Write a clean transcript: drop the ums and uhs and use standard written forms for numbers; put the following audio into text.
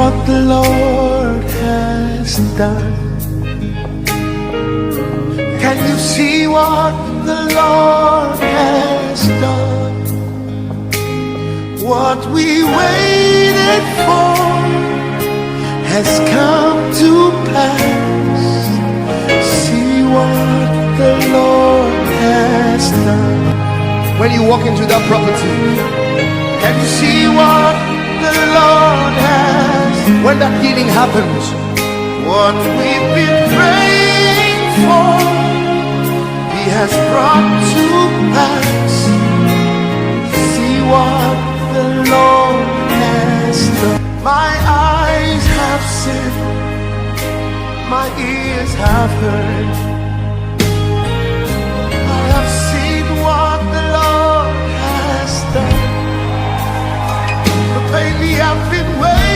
what the Lord has done? Can you see what the Lord has done? What we waited for has come to pass. See what the Lord has done. When you walk into that property, can you see what the Lord has? When that healing happens, what we've been praying for, He has brought to pass. See what the Lord has done. My eyes have seen, my ears have heard. I have seen what the Lord has done. But baby, I've been waiting.